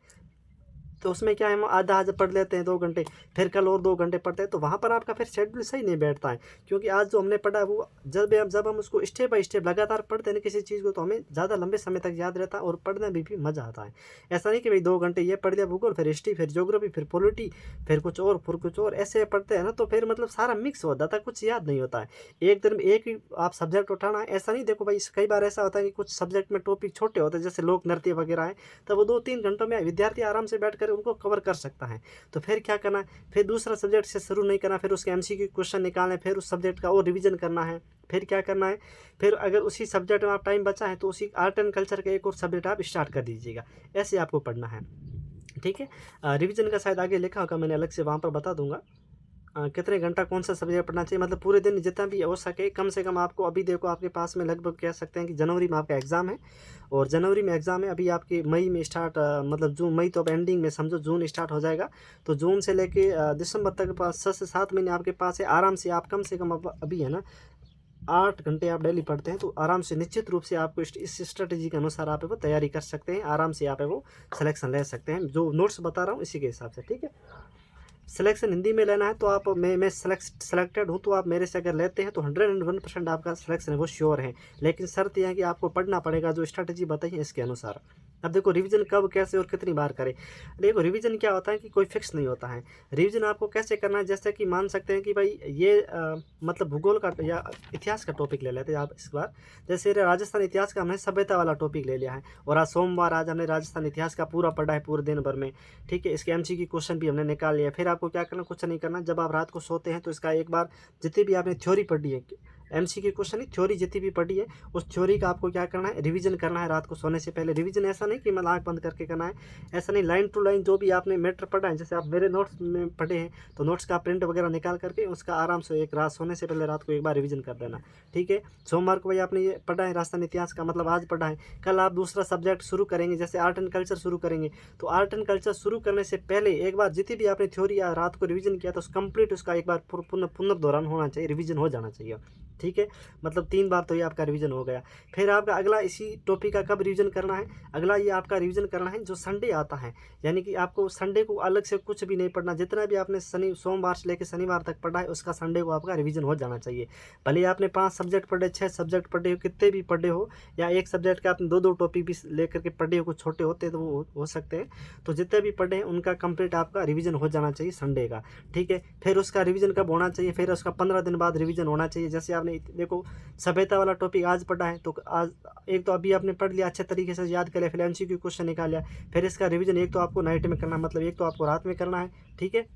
तो उसमें क्या है हम आधा आधा पढ़ लेते हैं 2 घंटे, फिर कल और 2 घंटे पढ़ते हैं, तो वहाँ पर आपका फिर शेड्यूल सही नहीं बैठता है। क्योंकि आज जो हमने पढ़ा है वो जब हम उसको स्टेप बाय स्टेप लगातार पढ़ते हैं ना किसी चीज़ को, तो हमें ज़्यादा लंबे समय तक याद रहता है और पढ़ने में भी मज़ा आता है। ऐसा नहीं कि भाई 2 घंटे ये पढ़ लिया भूगोल, फिर हिस्ट्री, फिर ज्योग्राफी, फिर पॉलिटी, फिर कुछ और ऐसे पढ़ते हैं ना, तो फिर मतलब सारा मिक्स हो जाता है, कुछ याद नहीं होता है। एक दिन में एक ही आप सब्जेक्ट उठाना है ऐसा नहीं। देखो भाई कई बार ऐसा होता है कि कुछ सब्जेक्ट में टॉपिक छोटे होते हैं, जैसे लोक नृत्य वगैरह है, तो वो 2-3 घंटों में विद्यार्थी आराम से बैठ कर उनको कवर कर सकता है। तो फिर क्या करना है, फिर दूसरा सब्जेक्ट से शुरू नहीं करना, फिर उसके MCQ क्वेश्चन निकालने, फिर उस सब्जेक्ट का और रिवीजन करना है। फिर क्या करना है, फिर अगर उसी सब्जेक्ट में आप टाइम बचा है तो उसी आर्ट एंड कल्चर का एक और सब्जेक्ट आप स्टार्ट कर दीजिएगा। ऐसे आपको पढ़ना है, ठीक है। रिवीजन का शायद आगे लिखा होगा, मैंने अलग से वहाँ पर बता दूंगा कितने घंटा कौन सा सब्जेक्ट पढ़ना चाहिए। मतलब पूरे दिन जितना भी हो सके कम से कम आपको, अभी देखो आपके पास में लगभग कह सकते हैं कि जनवरी में आपका एग्ज़ाम है, और जनवरी में एग्ज़ाम है, अभी आपके मई में स्टार्ट मतलब जून, मई तो अब एंडिंग में समझो, जून स्टार्ट हो जाएगा। तो जून से लेके दिसंबर तक पास 6 से 7 महीने आपके पास है। आराम से आप कम से कम अभी है ना 8 घंटे आप डेली पढ़ते हैं तो आराम से निश्चित रूप से आपको इस स्ट्रेटेजी के अनुसार आप वो तैयारी कर सकते हैं, आराम से आप वो सिलेक्शन ले सकते हैं। जो नोट्स बता रहा हूँ इसी के हिसाब से, ठीक है। सिलेक्शन हिंदी में लेना है तो आप मैं सेलेक्टेड हूँ, तो आप मेरे से अगर लेते हैं तो 101% आपका सिलेक्शन है वो श्योर है। लेकिन शर्त यह है कि आपको पढ़ना पड़ेगा जो स्ट्रैटेजी बताई है इसके अनुसार। अब देखो रिवीजन कब, कैसे और कितनी बार करें। देखो रिवीजन क्या होता है कि कोई फिक्स नहीं होता है। रिवीजन आपको कैसे करना है, जैसे कि मान सकते हैं कि भाई ये मतलब भूगोल का या इतिहास का टॉपिक ले लेते हैं आप इस बार। जैसे राजस्थान इतिहास का हमने सभ्यता वाला टॉपिक ले लिया है, और आज सोमवार, आज हमने राजस्थान इतिहास का पूरा पढ़ा है पूरे दिन भर में, ठीक है। इसके MCQ क्वेश्चन भी हमने निकाल लिया। फिर आपको क्या करना, कुछ नहीं करना, जब आप रात को सोते हैं तो इसका एक बार जितनी भी आपने थ्योरी पढ़ी है, MCQ क्वेश्चन नहीं, थ्योरी जितनी भी पढ़ी है उस थ्योरी का आपको क्या करना है, रिवीजन करना है रात को सोने से पहले। रिवीजन ऐसा नहीं कि मतलब आँख बंद करके करना है, ऐसा नहीं, लाइन टू लाइन जो भी आपने मैटर पढ़ा है, जैसे आप मेरे नोट्स में पढ़े हैं तो नोट्स का प्रिंट वगैरह निकाल करके उसका आराम से एक रात सोने से पहले रात को एक बार रिवीजन कर देना, ठीक है। सोमवार को भाई आपने ये पढ़ा है राजस्थान इतिहास का, मतलब आज पढ़ा है, कल आप दूसरा सब्जेक्ट शुरू करेंगे, जैसे आर्ट एंड कल्चर शुरू करेंगे, तो आर्ट एंड कल्चर शुरू करने से पहले एक बार जितनी भी आपने थ्योरी रात को रिवीजन किया तो कंप्लीट उसका एक बार पुनर्दौरान होना चाहिए, रिवीजन हो जाना चाहिए, ठीक है। मतलब 3 बार तो ये आपका रिवीजन हो गया। फिर आपका अगला इसी टॉपिक का कब रिवीजन करना है, अगला ये आपका रिवीजन करना है जो संडे आता है, यानी कि आपको संडे को अलग से कुछ भी नहीं पढ़ना, जितना भी आपने सोमवार से लेकर शनिवार तक पढ़ा है उसका संडे को आपका रिवीजन हो जाना चाहिए। भले आपने 5 सब्जेक्ट पढ़े, 6 सब्जेक्ट पढ़े हो, कितने भी पढ़े हो, या एक सब्जेक्ट का आपने 2-2 टॉपिक भी लेकर के पढ़े हो, कुछ छोटे होते हैं तो वो हो सकते हैं, तो जितने भी पढ़े हैं उनका कंप्लीट आपका रिवीजन हो जाना चाहिए संडे का, ठीक है। फिर उसका रिवीजन कब होना चाहिए, फिर उसका 15 दिन बाद रिवीजन होना चाहिए। जैसे आपने आपने देखो सभ्यता वाला टॉपिक आज पढ़ा है, तो आज एक तो अभी आपने पढ़ लिया, अच्छे तरीके से याद कर लिया, फिर एमसीक्यू क्वेश्चन निकाल लिया, फिर इसका रिवीजन एक तो आपको नाइट में करना है, मतलब एक तो आपको रात में करना है, ठीक है।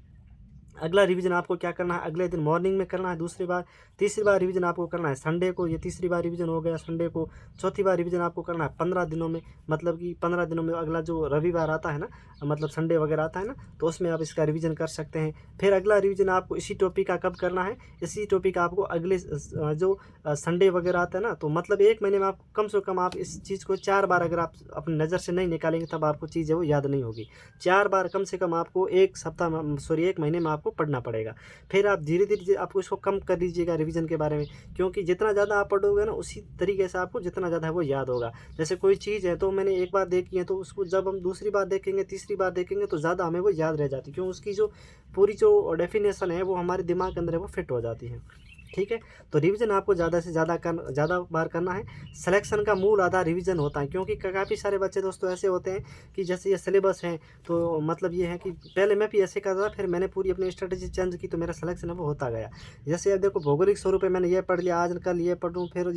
अगला रिवीजन आपको क्या करना है, अगले दिन मॉर्निंग में करना है दूसरी बार। तीसरी बार रिवीजन आपको करना है संडे को, ये तीसरी बार रिवीजन हो गया संडे को। चौथी बार रिवीजन आपको करना है 15 दिनों में, मतलब कि 15 दिनों में अगला जो रविवार आता है ना, मतलब संडे वगैरह आता है ना, तो उसमें आप इसका रिवीजन कर सकते हैं। फिर अगला रिवीजन आपको इसी टॉपिक का कब करना है, इसी टॉपिक का आपको अगले जो संडे वगैरह आता है ना, तो मतलब 1 महीने में आप कम से कम आप इस चीज़ को 4 बार अगर आप अपनी नज़र से नहीं निकालेंगे तब आपको चीज़ है वो याद नहीं होगी। 4 बार कम से कम आपको 1 महीने में आपको पढ़ना पड़ेगा। फिर आप धीरे-धीरे आपको इसको कम कर लीजिएगा रिवीजन के बारे में, क्योंकि जितना ज़्यादा आप पढ़ोगे ना उसी तरीके से आपको जितना ज़्यादा है वो याद होगा। जैसे कोई चीज़ है तो मैंने एक बार देखी है, तो उसको जब हम दूसरी बार देखेंगे, तीसरी बार देखेंगे तो ज़्यादा हमें वो याद रह जाती है, क्यों उसकी जो पूरी जो डेफ़िनेशन है वो हमारे दिमाग के अंदर है वो फिट हो जाती है। ठीक है, तो रिवीजन आपको ज़्यादा से ज़्यादा बार करना है। सिलेक्शन का मूल आधार रिवीजन होता है, क्योंकि काफ़ी सारे बच्चे दोस्तों ऐसे होते हैं कि जैसे ये सिलेबस है, तो मतलब ये है कि पहले मैं भी ऐसे करता था, फिर मैंने पूरी अपनी स्ट्रेटजी चेंज की तो मेरा सिलेक्शन है वो होता गया। जैसे अब देखो भौगोलिक स्वरूप है, मैंने ये पढ़ लिया, आज कल ये पढ़ूँ, फिर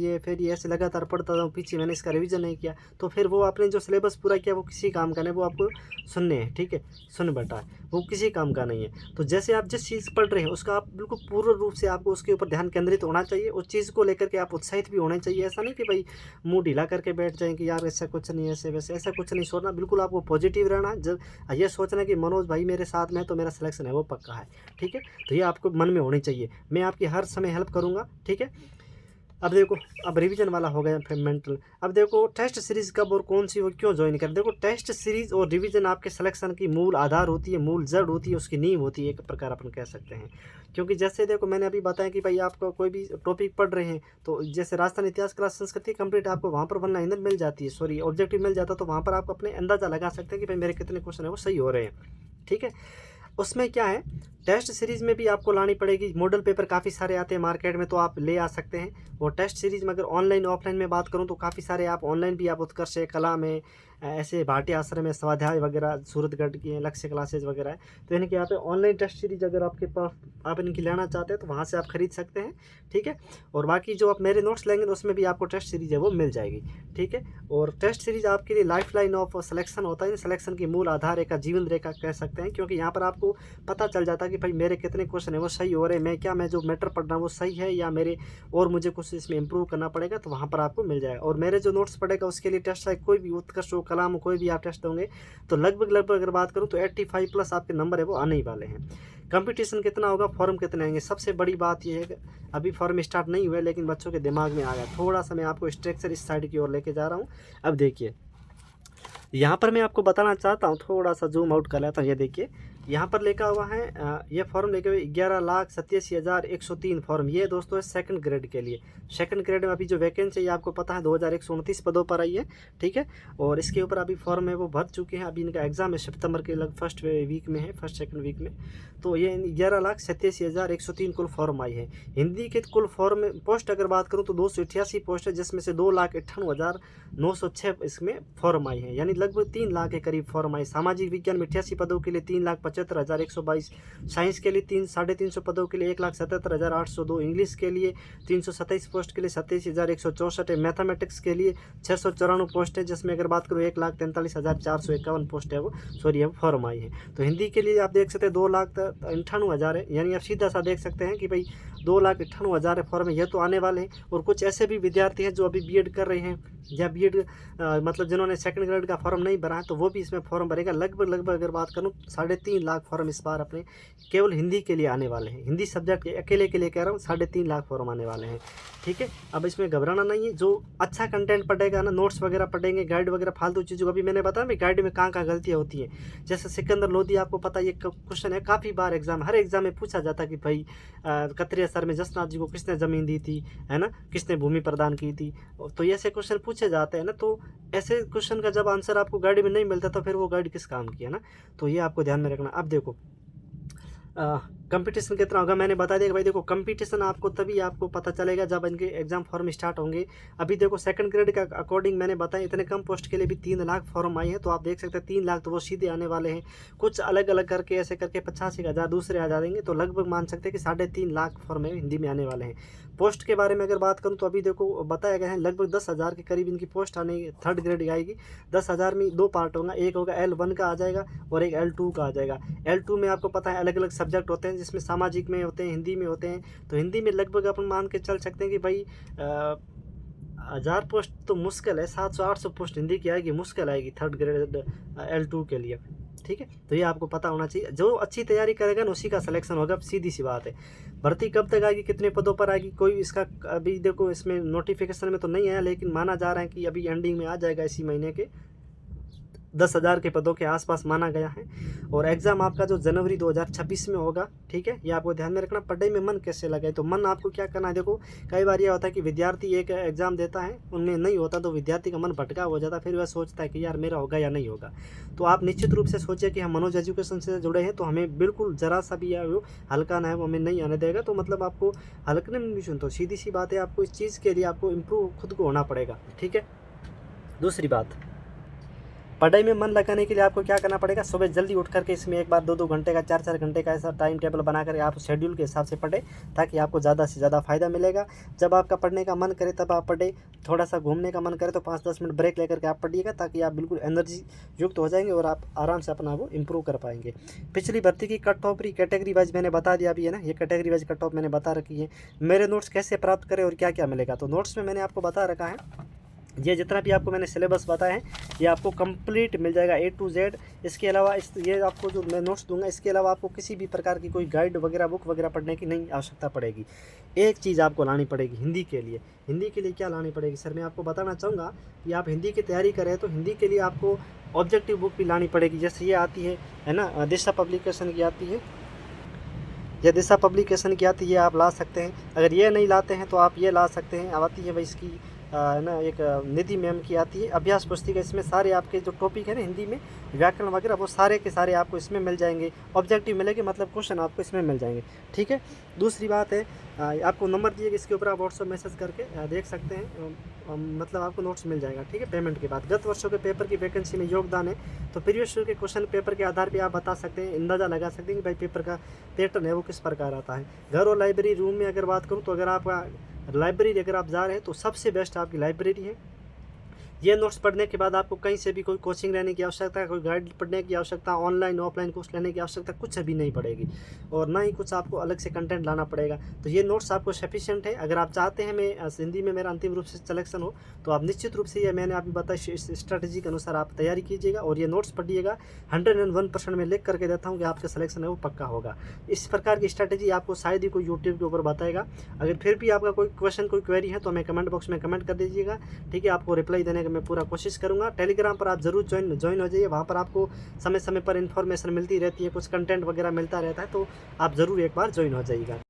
ये ऐसे लगातार पढ़ता रहूँ, पीछे मैंने इसका रिवीजन नहीं किया, तो फिर वो आपने जो सिलेबस पूरा किया वो किसी काम का नहीं, वो आपको सुनने हैं, ठीक है, सुन बेटा वो किसी काम का नहीं है। तो जैसे आप जिस चीज़ पढ़ रहे हैं उसका आप बिल्कुल पूर्ण रूप से आपको उसके ऊपर ध्यान केंद्रित होना चाहिए, उस चीज़ को लेकर के आप उत्साहित भी होने चाहिए। ऐसा नहीं कि भाई मुँह ढीला करके बैठ जाएँ कि यार ऐसा कुछ नहीं है, ऐसे वैसे ऐसा कुछ नहीं सोचना, बिल्कुल आपको पॉजिटिव रहना है। जब ये सोचना है कि मनोज भाई मेरे साथ में है तो मेरा सिलेक्शन है वो पक्का है, ठीक है। तो ये आपको मन में होनी चाहिए, मैं आपकी हर समय हेल्प करूँगा, ठीक है। अब देखो, अब रिवीजन वाला हो गया फिर मेंटल। अब देखो टेस्ट सीरीज़ कब और कौन सी और क्यों ज्वाइन करें। देखो टेस्ट सीरीज़ और रिवीजन आपके सिलेक्शन की मूल आधार होती है, मूल जड़ होती है, उसकी नींव होती है, एक प्रकार अपन कह सकते हैं। क्योंकि जैसे देखो मैंने अभी बताया कि भाई आपको कोई भी टॉपिक पढ़ रहे हैं, तो जैसे राजस्थान इतिहास कला संस्कृति कंप्लीट आपको वहाँ पर वरना इंदन मिल जाती है, सॉरी ऑब्जेक्टिव मिल जाता है, तो वहाँ पर आप अपने अंदाज़ा लगा सकते हैं कि भाई मेरे कितने क्वेश्चन है वो सही हो रहे हैं, ठीक है। उसमें क्या है, टेस्ट सीरीज़ में भी आपको लानी पड़ेगी। मॉडल पेपर काफ़ी सारे आते हैं मार्केट में, तो आप ले आ सकते हैं। और टेस्ट सीरीज़ में अगर ऑनलाइन ऑफलाइन में बात करूं तो काफ़ी सारे आप ऑनलाइन भी आप उत्कर्ष है, कला में ऐसे भाटिया आश्रम में स्वाध्याय वगैरह, सूरतगढ़ की लक्ष्य क्लासेज वगैरह है, तो इनके यहाँ पे ऑनलाइन टेस्ट सीरीज अगर आपके पास आप इनकी लेना चाहते हैं तो वहाँ से आप खरीद सकते हैं, ठीक है। और बाकी जो आप मेरे नोट्स लेंगे तो उसमें भी आपको टेस्ट सीरीज है वो मिल जाएगी, ठीक है। और टेस्ट सीरीज आपके लिए लाइफ लाइन ऑफ सिलेक्शन होता है, सिलेक्शन की मूल आधार रेखा, जीवन रेखा कह सकते हैं, क्योंकि यहाँ पर आपको पता चल जाता है कि भाई मेरे कितने क्वेश्चन है वो सही हो रहे हैं, मैं जो मैटर पढ़ रहा हूँ वो सही है या मेरे और मुझे कुछ इसमें इंप्रूव करना पड़ेगा, तो वहाँ पर आपको मिल जाएगा। और मेरे जो नोट्स पढ़ेगा उसके लिए टेस्ट है, कोई भी उत्कर्ष हो, कलाम हो, कोई भी आप टेस्ट होंगे तो लगभग अगर बात करूँ तो 85 प्लस आपके नंबर है वो आने ही वाले हैं। कंपटीशन कितना होगा, फॉर्म कितने आएंगे, सबसे बड़ी बात यह है कि अभी फॉर्म स्टार्ट नहीं हुआ लेकिन बच्चों के दिमाग में आ गया। थोड़ा सा मैं आपको स्ट्रक्चर इस साइड की ओर लेके जा रहा हूँ। अब देखिए यहाँ पर मैं आपको बताना चाहता हूँ, थोड़ा सा जूम आउट कर लेता हूँ। ये देखिए यहाँ पर लिखा हुआ है, ये फॉर्म लिखे हुए 11,87,103 फॉर्म, ये दोस्तों है सेकंड ग्रेड के लिए। सेकंड ग्रेड में अभी जो वैकेंसी है आपको पता है 2129 पदों पर आई है, ठीक है। और इसके ऊपर अभी फॉर्म है वो भर चुके हैं, अभी इनका एग्जाम है सितंबर के फर्स्ट वीक में है, फर्स्ट सेकंड वीक में। तो ये 11,87,103 कुल फॉर्म आई है। हिंदी के कुल फॉर्म पोस्ट अगर बात करूँ तो 288 पोस्ट है, जिसमें से 2,98,906 इसमें फॉर्म आई है, यानी लगभग 3 लाख के करीब फॉर्म आई। सामाजिक विज्ञान में 88 पदों के लिए 3,75,122, साइंस के लिए 350 पदों के लिए 1,77,802, इंग्लिश के लिए 327 पोस्ट के लिए 27,164 है, मैथमेटिक्स के लिए 694 पोस्ट है, जिसमें अगर बात करूँ 1,43,451 पोस्ट है वो सॉरी है फॉर्म आई है। तो हिंदी के लिए आप देख सकते हैं 2,98,000 है, यानी आप सीधा सा देख सकते हैं कि भाई 2,98,000 फॉर्म है, ये तो आने वाले हैं। और कुछ ऐसे भी विद्यार्थी हैं जो अभी बीएड कर रहे हैं या बीएड मतलब जिन्होंने सेकंड ग्रेड का फॉर्म नहीं भरा है तो वो भी इसमें फॉर्म भरेगा। लगभग अगर बात करूँ 3.5 लाख फॉर्म इस बार अपने केवल हिंदी के लिए आने वाले हैं। हिंदी सब्जेक्ट के अकेले के लिए कह रहा हूँ 3.5 लाख फॉर्म आने वाले हैं, ठीक है। अब इसमें घबराना नहीं है, जो अच्छा कंटेंट पढ़ेगा ना, नोट्स वगैरह पढ़ेंगे, गाइड वगैरह फालतू चीज़ों को अभी मैंने बताया मैं गाइड में कहाँ गलतियाँ होती हैं। जैसे सिकंदर लोधी आपको पता ये क्वेश्चन है, काफ़ी बार हर एग्जाम में पूछा जाता है कि भाई कतरिया सर में जसनाथ जी को किसने ज़मीन दी थी, है ना, किसने भूमि प्रदान की थी, तो ऐसे क्वेश्चन पूछे जाते हैं ना। तो ऐसे क्वेश्चन का जब आंसर आपको गाइड में नहीं मिलता तो फिर वो गाइड किस काम की है ना, तो ये आपको ध्यान में रखना। अब देखो कंपटीशन कितना होगा मैंने बता दिया कि भाई देखो कंपटीशन आपको तभी आपको पता चलेगा जब इनके एग्जाम फॉर्म स्टार्ट होंगे। अभी देखो सेकंड ग्रेड का अकॉर्डिंग मैंने बताया इतने कम पोस्ट के लिए भी 3 लाख फॉर्म आए हैं, तो आप देख सकते हैं 3 लाख तो वो सीधे आने वाले हैं। कुछ अलग अलग करके ऐसे करके 85,000 दूसरे आ जाएंगे, तो लगभग मान सकते हैं कि 3.5 लाख फॉर्म हिंदी में आने वाले हैं। पोस्ट के बारे में अगर बात करूँ तो अभी देखो बताया गया है लगभग 10,000 के करीब इनकी पोस्ट आने थर्ड ग्रेड आएगी। 10,000 में 2 पार्ट होगा, एक होगा L1 का आ जाएगा और एक L2 का आ जाएगा। L2 में आपको पता है अलग अलग सब्जेक्ट होते हैं, जिसमें सामाजिक में होते हैं, हिंदी में होते हैं। तो हिंदी में लगभग अपन मान के चल सकते हैं कि भाई 1000 पोस्ट तो मुश्किल है, 700-800 पोस्ट हिंदी की आएगी, मुश्किल आएगी थर्ड ग्रेड L2 के लिए। ठीक है, तो ये आपको पता होना चाहिए। जो अच्छी तैयारी करेगा ना उसी का सिलेक्शन होगा, सीधी सी बात है। भर्ती कब तक आएगी, कितने पदों पर आएगी, कोई इसका अभी देखो इसमें नोटिफिकेशन में तो नहीं आया, लेकिन माना जा रहा है कि अभी एंडिंग में आ जाएगा इसी महीने के। 10,000 के पदों के आसपास माना गया है। और एग्ज़ाम आपका जो जनवरी 2026 में होगा। ठीक है, ये आपको ध्यान में रखना। पढ़ाई में मन कैसे लगे, तो मन आपको क्या करना है, देखो कई बार ये होता है कि विद्यार्थी एक एग्ज़ाम देता है, उनमें नहीं होता तो विद्यार्थी का मन भटका हो जाता है, फिर वह सोचता है कि यार मेरा होगा या नहीं होगा। तो आप निश्चित रूप से सोचिए कि हम मनोज एजुकेशन से जुड़े हैं, तो हमें बिल्कुल ज़रा सा भी वो हल्का ना है, वो हमें नहीं आने देगा। तो मतलब आपको हल्के में नहीं सुन, तो सीधी सी बात है, आपको इस चीज़ के लिए आपको इम्प्रूव खुद को होना पड़ेगा। ठीक है, दूसरी बात, पढ़ाई में मन लगाने के लिए आपको क्या करना पड़ेगा, सुबह जल्दी उठ करके इसमें एक बार 2-2 घंटे का 4-4 घंटे का ऐसा टाइम टेबल बना कर आप शेड्यूल के हिसाब से पढ़ें, ताकि आपको ज़्यादा से ज़्यादा फ़ायदा मिलेगा। जब आपका पढ़ने का मन करे तब आप पढ़ें, थोड़ा सा घूमने का मन करे तो 5-10 मिनट ब्रेक लेकर के आप पढ़िएगा, ताकि आप बिल्कुल एनर्जी युक्त हो जाएंगे और आप आराम से अपना वो इम्प्रूव कर पाएंगे। पिछली भर्ती की कट ऑफ कैटेगरी वाइज मैंने बता दिया अभी है ना, ये कैटेगरी वाइज कट ऑफ मैंने बता रखी है। मेरे नोट्स कैसे प्राप्त करें और क्या क्या मिलेगा, तो नोट्स में मैंने आपको बता रखा है, ये जितना भी आपको मैंने सिलेबस बताया है ये आपको कंप्लीट मिल जाएगा A to Z। इसके अलावा ये आपको जो मैं नोट्स दूंगा, इसके अलावा आपको किसी भी प्रकार की कोई गाइड वगैरह बुक वगैरह पढ़ने की नहीं आवश्यकता पड़ेगी। एक चीज़ आपको लानी पड़ेगी हिंदी के लिए। हिंदी के लिए क्या लानी पड़ेगी सर, मैं आपको बताना चाहूँगा कि आप हिंदी की तैयारी करें तो हिंदी के लिए आपको ऑब्जेक्टिव बुक भी लानी पड़ेगी। जैसे ये आती है ना, दिशा पब्लिकेशन की आती है, ये दिशा पब्लिकेशन की आती है, ये आप ला सकते हैं। अगर ये नहीं लाते हैं तो आप ये ला सकते हैं, आती है भाई इसकी ना एक निधि मैम की आती है अभ्यास पुस्तिका। इसमें सारे आपके जो टॉपिक है ना हिंदी में व्याकरण वगैरह वो सारे के सारे आपको इसमें मिल जाएंगे, ऑब्जेक्टिव मिलेंगे, मतलब क्वेश्चन आपको इसमें मिल जाएंगे। ठीक है, दूसरी बात है आपको नंबर दिए इसके ऊपर आप व्हाट्सअप मैसेज करके देख सकते हैं, मतलब आपको नोट्स मिल जाएगा। ठीक है, पेमेंट के बाद गत वर्षों के पेपर की वैकेंसी में योगदान है, तो प्रीवियस ईयर के क्वेश्चन पेपर के आधार पर आप बता सकते हैं, अंदाज़ा लगा सकते हैं कि भाई पेपर का पैटर्न है वो किस प्रकार आता है। घर और लाइब्रेरी रूम में अगर बात करूँ तो अगर आपका लाइब्रेरी अगर आप जा रहे हैं तो सबसे बेस्ट आपकी लाइब्रेरी है। ये नोट्स पढ़ने के बाद आपको कहीं से भी कोई कोचिंग लेने की आवश्यकता, कोई गाइड पढ़ने की आवश्यकता, ऑनलाइन ऑफलाइन कोर्स लेने की आवश्यकता कुछ भी नहीं पड़ेगी, और ना ही कुछ आपको अलग से कंटेंट लाना पड़ेगा। तो ये नोट्स आपको सफिशिएंट है। अगर आप चाहते हैं मैं हिंदी में मेरा अंतिम रूप से सिलेक्शन हो, तो आप निश्चित रूप से ये मैंने अभी बताया इस स्ट्रैटेजी के अनुसार आप तैयारी कीजिएगा और ये नोट्स पढ़िएगा। 101% में लिख करके देता हूँ कि आपका सिलेक्शन है वो पक्का होगा। इस प्रकार की स्ट्रैटेजी आपको शायद ही कोई यूट्यूब के ऊपर बताएगा। अगर फिर भी आपका कोई क्वेश्चन कोई क्वेरी है तो हमें कमेंट बॉक्स में कमेंट कर दीजिएगा। ठीक है, आपको रिप्लाई देने का मैं पूरा कोशिश करूंगा। टेलीग्राम पर आप जरूर ज्वाइन हो जाइए, वहाँ पर आपको समय समय पर इन्फॉर्मेशन मिलती रहती है, कुछ कंटेंट वगैरह मिलता रहता है, तो आप ज़रूर एक बार ज्वाइन हो जाइएगा।